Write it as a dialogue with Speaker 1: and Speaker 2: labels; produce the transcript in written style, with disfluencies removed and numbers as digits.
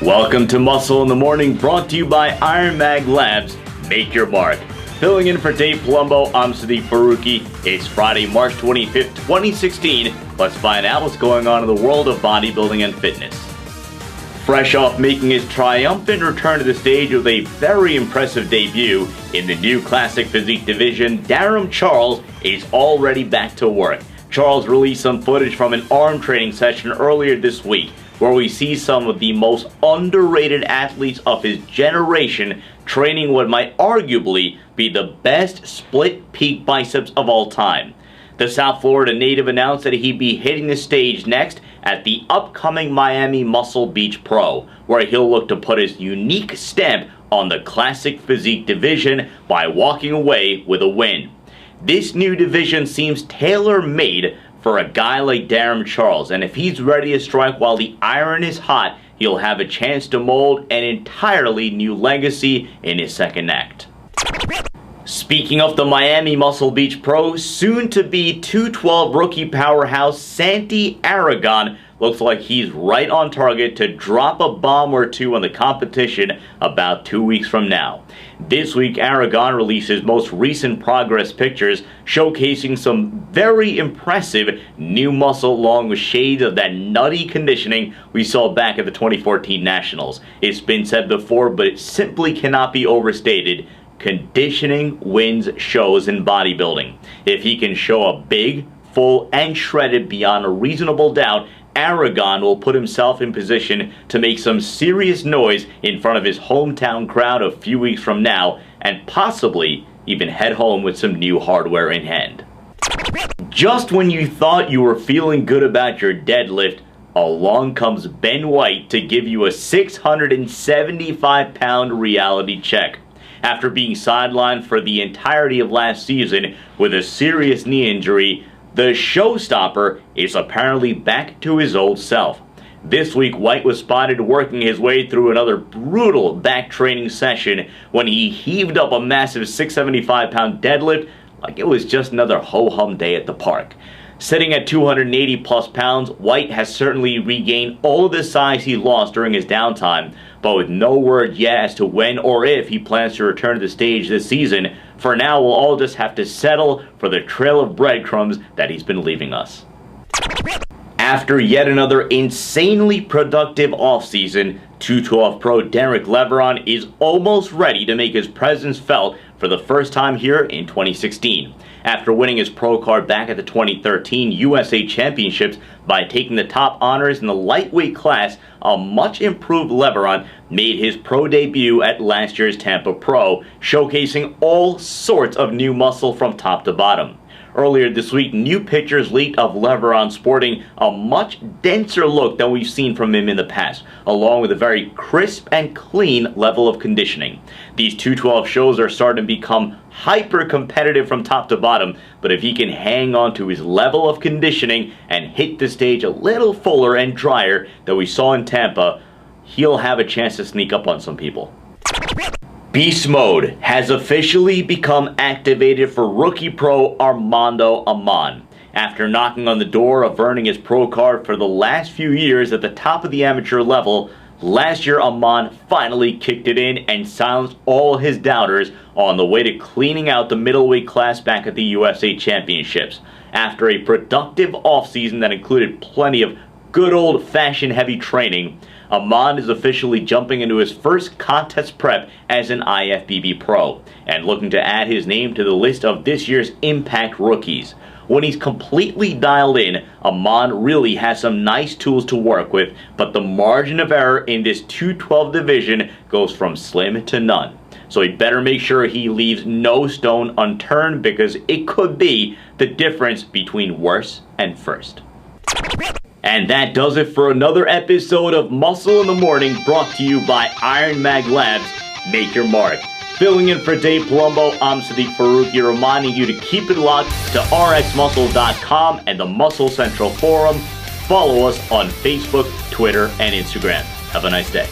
Speaker 1: Welcome to Muscle in the Morning, brought to you by IronMag Labs. Make your mark. Filling in for Dave Palumbo, I'm Santi. It's Friday, March 25th, 2016. Let's find out what's going on in the world of bodybuilding and fitness. Fresh off making his triumphant return to the stage with a very impressive debut in the new classic physique division, Darrem Charles is already back to work. Charles released some footage from an arm training session earlier this week, where we see some of the most underrated athletes of his generation training what might arguably be the best split peak biceps of all time. The South Florida native announced that he'd be hitting the stage next at the upcoming Miami Muscle Beach Pro, where he'll look to put his unique stamp on the classic physique division by walking away with a win. This new division seems tailor-made for a guy like Darrem Charles, and if he's ready to strike while the iron is hot, he'll have a chance to mold an entirely new legacy in his second act. Speaking of the Miami Muscle Beach Pro, soon-to-be 212 rookie powerhouse Santi Aragon looks like he's right on target to drop a bomb or two on the competition about 2 weeks from now. This week, Aragon released his most recent progress pictures, showcasing some very impressive new muscle along with shades of that nutty conditioning we saw back at the 2014 Nationals. It's been said before, but it simply cannot be overstated. Conditioning wins shows in bodybuilding. If he can show a big, full, and shredded beyond a reasonable doubt, Aragon will put himself in position to make some serious noise in front of his hometown crowd a few weeks from now, and possibly even head home with some new hardware in hand. Just when you thought you were feeling good about your deadlift, along comes Ben White to give you a 675-pound reality check. After being sidelined for the entirety of last season with a serious knee injury, the showstopper is apparently back to his old self. This week, White was spotted working his way through another brutal back training session when he heaved up a massive 675-pound deadlift like it was just another ho-hum day at the park. Sitting at 280 plus pounds, White has certainly regained all of the size he lost during his downtime, but with no word yet as to when or if he plans to return to the stage this season. For now, we'll all just have to settle for the trail of breadcrumbs that he's been leaving us. After yet another insanely productive offseason, 212 pro Leverant is almost ready to make his presence felt for the first time here in 2016. After winning his pro card back at the 2013 USA Championships by taking the top honors in the lightweight class, a much improved Leverant made his pro debut at last year's Tampa Pro, showcasing all sorts of new muscle from top to bottom. Earlier this week, new pictures leaked of Leverant sporting a much denser look than we've seen from him in the past, along with a very crisp and clean level of conditioning. These 212 shows are starting to become hyper-competitive from top to bottom, but if he can hang on to his level of conditioning and hit the stage a little fuller and drier than we saw in Tampa, he'll have a chance to sneak up on some people. Beast Mode has officially become activated for rookie pro Armando Aman. After knocking on the door of earning his pro card for the last few years at the top of the amateur level, last year Aman finally kicked it in and silenced all his doubters on the way to cleaning out the middleweight class back at the USA Championships. After a productive offseason that included plenty of good old-fashioned heavy training, Aman is officially jumping into his first contest prep as an IFBB pro and looking to add his name to the list of this year's Impact rookies. When he's completely dialed in, Aman really has some nice tools to work with, but the margin of error in this 212 division goes from slim to none. So he better make sure he leaves no stone unturned, because it could be the difference between worse and first. And that does it for another episode of Muscle in the Morning, brought to you by IronMag Labs. Make your mark. Filling in for Dave Palumbo, I'm Santi, reminding you to keep it locked to rxmuscle.com and the Muscle Central Forum. Follow us on Facebook, Twitter, and Instagram. Have a nice day.